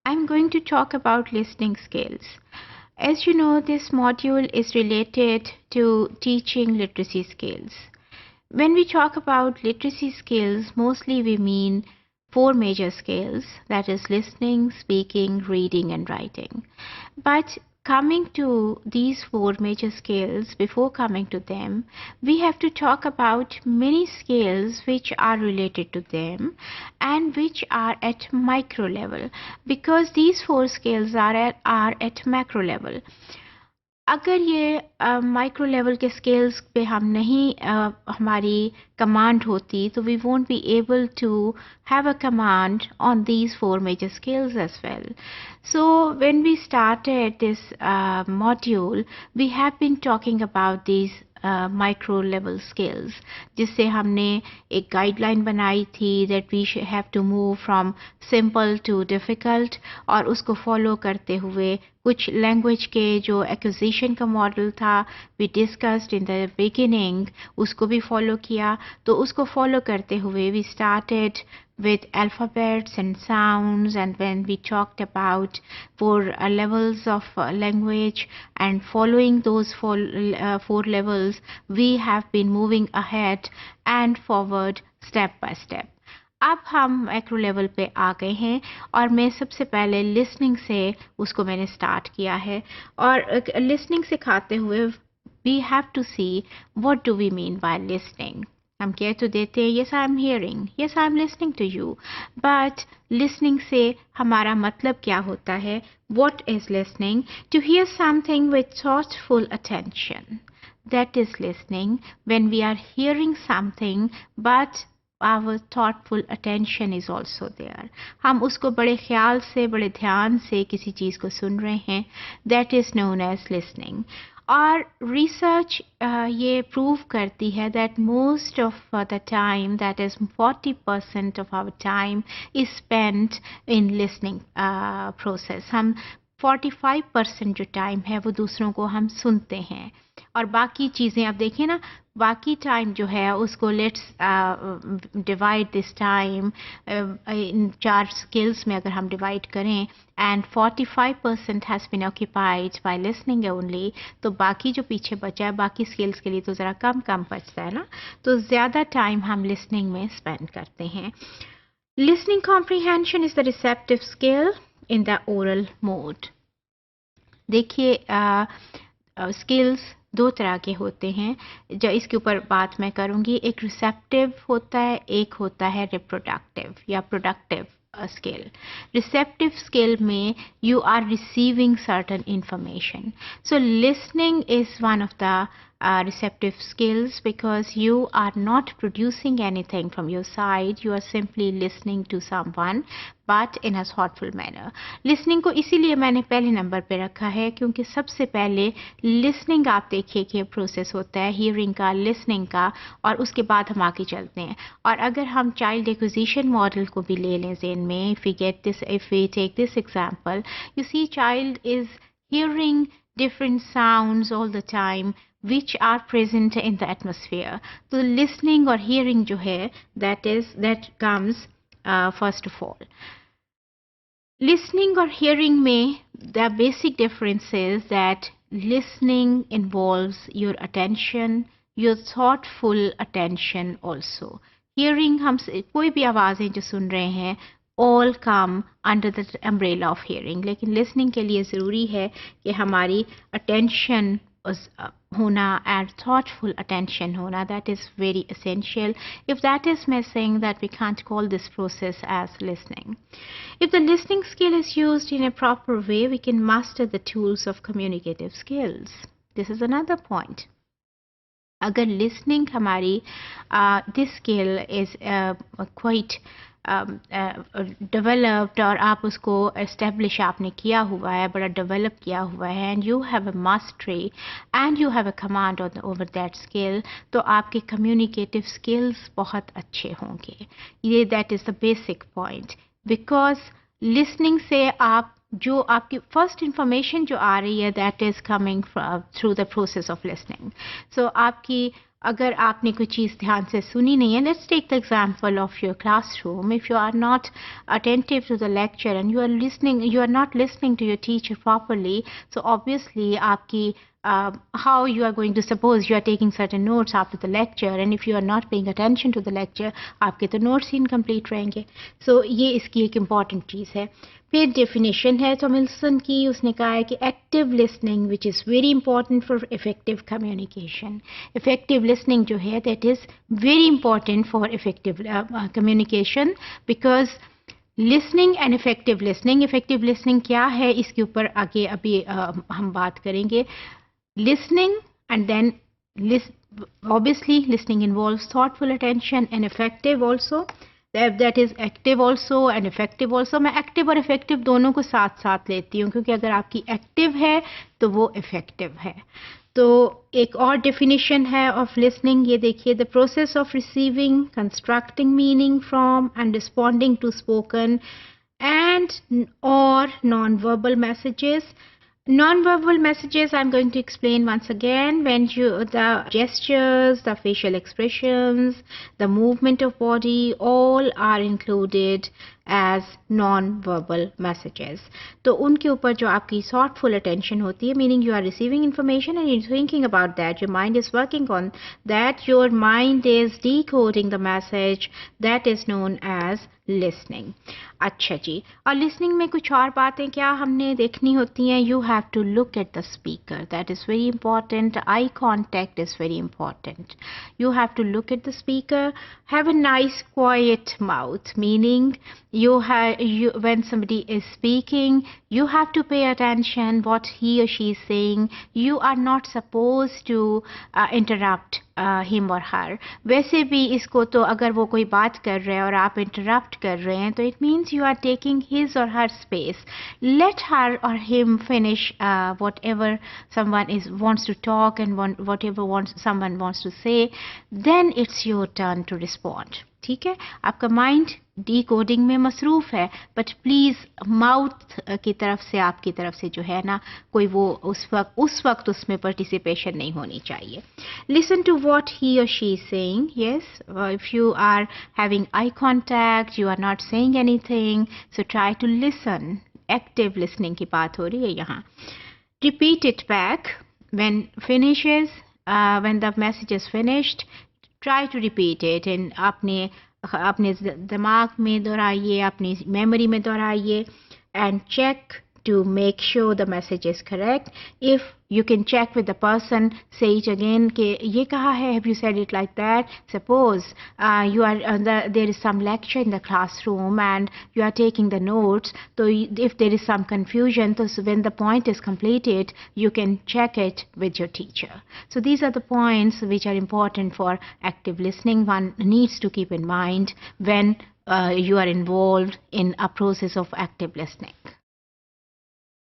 I'm going to talk about listening skills. As you know, this module is related to teaching literacy skills. When we talk about literacy skills, mostly we mean four major skills, that is listening, speaking, reading, and writing. But coming to these four major skills, before coming to them, we have to talk about many skills which are related to them and which are at micro level, because these four skills are at macro level. अगर ये micro level के scales पे हम नहीं हमारी command होती तो we won't be able to have a command on these four major skills as well. So when we started this module, we have been talking about these micro level skills, जिससे हमने एक guideline बनाई थी that we have to move from simple to difficult, और उसको follow करते हुए कुछ लैंग्वेज के जो एक्विजिशन का मॉडल था we discussed in the beginning, उसको भी फॉलो किया. तो उसको फॉलो करते हुए we started with alphabets and sounds, and when we talked about four levels of language, and following those four levels we have been moving ahead and forward step by step. अब हम macro level पे आ गए हैं और मैं सबसे पहले listening से उसको मैंने स्टार्ट किया है. और लिसनिंग सिखाते हुए we have to see what do we mean by listening. हम कह तो देते हैं yes I am hearing, yes I am listening to you, but listening से हमारा मतलब क्या होता है? What is listening? To hear something with thoughtful attention. That is listening, when we are hearing something but our thoughtful attention is also there. हम उसको बड़े ख्याल से, बड़े ध्यान से किसी चीज़ को सुन रहे हैं. That is known as listening. और रिसर्च ये प्रूव करती है that most of the time, that is 40% of our time is spent in listening process. हम 45% जो टाइम है वो दूसरों को हम सुनते हैं, और बाकी चीज़ें अब देखिए ना, बाकी टाइम जो है उसको let's divide this time in 4 skills में अगर हम डिवाइड करें, and 45% has been occupied by listening only, तो बाकी जो पीछे बचा है बाकी स्किल्स के लिए तो ज़रा कम बचता है ना, तो ज़्यादा टाइम हम लिसनिंग में स्पेंड करते हैं. Listening comprehension is the receptive skill in the oral mode. देखिए स्किल्स दो तरह के होते हैं, जो इसके ऊपर बात मैं करूंगी. एक रिसेप्टिव होता है, एक होता है रिप्रोडक्टिव या प्रोडक्टिव skill. Receptive skill में you are receiving certain information. So listening is one of the receptive skills, because you are not producing anything from your side, you are simply listening to someone but in a thoughtful manner. Listening को इसीलिए मैंने पहले number पे रखा है क्योंकि सबसे पहले listening आप देखिए कि प्रोसेस होता है hearing का, listening का, और उसके बाद हम आगे चलते हैं. और अगर हम child acquisition model को भी ले लें ज़हन में, if we take this example, you see child is hearing different sounds all the time which are present in the atmosphere. So listening or hearing जो है that comes first of all. Listening or hearing में the basic difference is that listening involves your attention, your thoughtful attention also. Hearing हम कोई भी आवाज़ें जो सुन रहे हैं all come under the umbrella of hearing, लेकिन listening के लिए ज़रूरी है कि हमारी attention होना and thoughtful attention होना, that is very essential. If that is missing, that we can't call this process as listening. If the listening skill is used in a proper way, we can master the tools of communicative skills. This is another point. अगर listening हमारी this skill is quite developed, और आप उसको establish आपने किया हुआ है, बड़ा develop किया हुआ है, and you have a mastery and you have a command over that skill, तो आपके communicative skills बहुत अच्छे होंगे. ये that is the basic point, because listening से आप जो आपकी फर्स्ट इंफॉर्मेशन जो आ रही है that is coming through the process of listening. So आपकी अगर आपने कोई चीज़ ध्यान से सुनी नहीं है, let's take the example of your classroom. If you are not attentive to the lecture and you are not listening to your teacher properly, so obviously आपकी how you are going to suppose you are taking certain notes after the lecture, and if you are not paying attention to the lecture, आपके तो notes incomplete रहेंगे. So ये इसकी एक important चीज़ है. फिर definition है टॉमिल्सन की, उसने कहा है कि active listening which is very important for effective communication. Effective listening जो है that is very important for effective communication, because listening and effective listening क्या है इसके ऊपर आगे अभी हम बात करेंगे. Listening and then obviously listening involves thoughtful attention, and effective also, that is active also and effective also. मैं active और effective दोनों को साथ साथ लेती हूँ, क्योंकि अगर आपकी active है तो वो effective है. तो एक और definition है of listening, ये देखिए, the process of receiving, constructing meaning from and responding to spoken and or non-verbal messages. Non-verbal messages I'm going to explain once again. When the gestures, the facial expressions, the movement of body, all are included as non-verbal messages. तो उनके ऊपर जो आपकी thoughtful attention होती है, meaning you are receiving information and you're thinking about that, your mind is working on that, your mind is decoding the message, that is known as listening. अच्छा जी, और listening में कुछ और बातें क्या हमने देखनी होती हैं. You have to look at the speaker, that is very important. Eye contact is very important. You have to look at the speaker. Have a nice quiet mouth, meaning when somebody is speaking, you have to pay attention what he or she is saying. You are not supposed to interrupt him or her. वैसे भी इसको तो अगर वो कोई बात कर रहे हैं और आप interrupt कर रहे हैं, तो it means you are taking his or her space. Let her or him finish whatever someone wants to talk and whatever someone wants to say. Then it's your turn to respond. ठीक है, आपका mind decoding में मसरूफ़ है, but please mouth की तरफ से, आपकी तरफ से जो है ना, कोई वो उस वक्त उसमें पार्टिसिपेशन नहीं होनी चाहिए. लिसन टू व्हाट ही और she is saying. Yes, if you are having eye contact, you are not saying anything, so try to listen. Active listening की बात हो रही है यहाँ. Repeat it back when finishes, when the message is finished, try to repeat it and अपने दिमाग में दोहराइए, अपनी मेमोरी में दोहराइए, and check to make sure the message is correct. If you can check with the person, say it again कि ये कहा है, have you said it like that? Suppose you are there is some lecture in the classroom and you are taking the notes, so if there is some confusion, so when the point is completed, you can check it with your teacher. So these are the points which are important for active listening. One needs to keep in mind when you are involved in a process of active listening.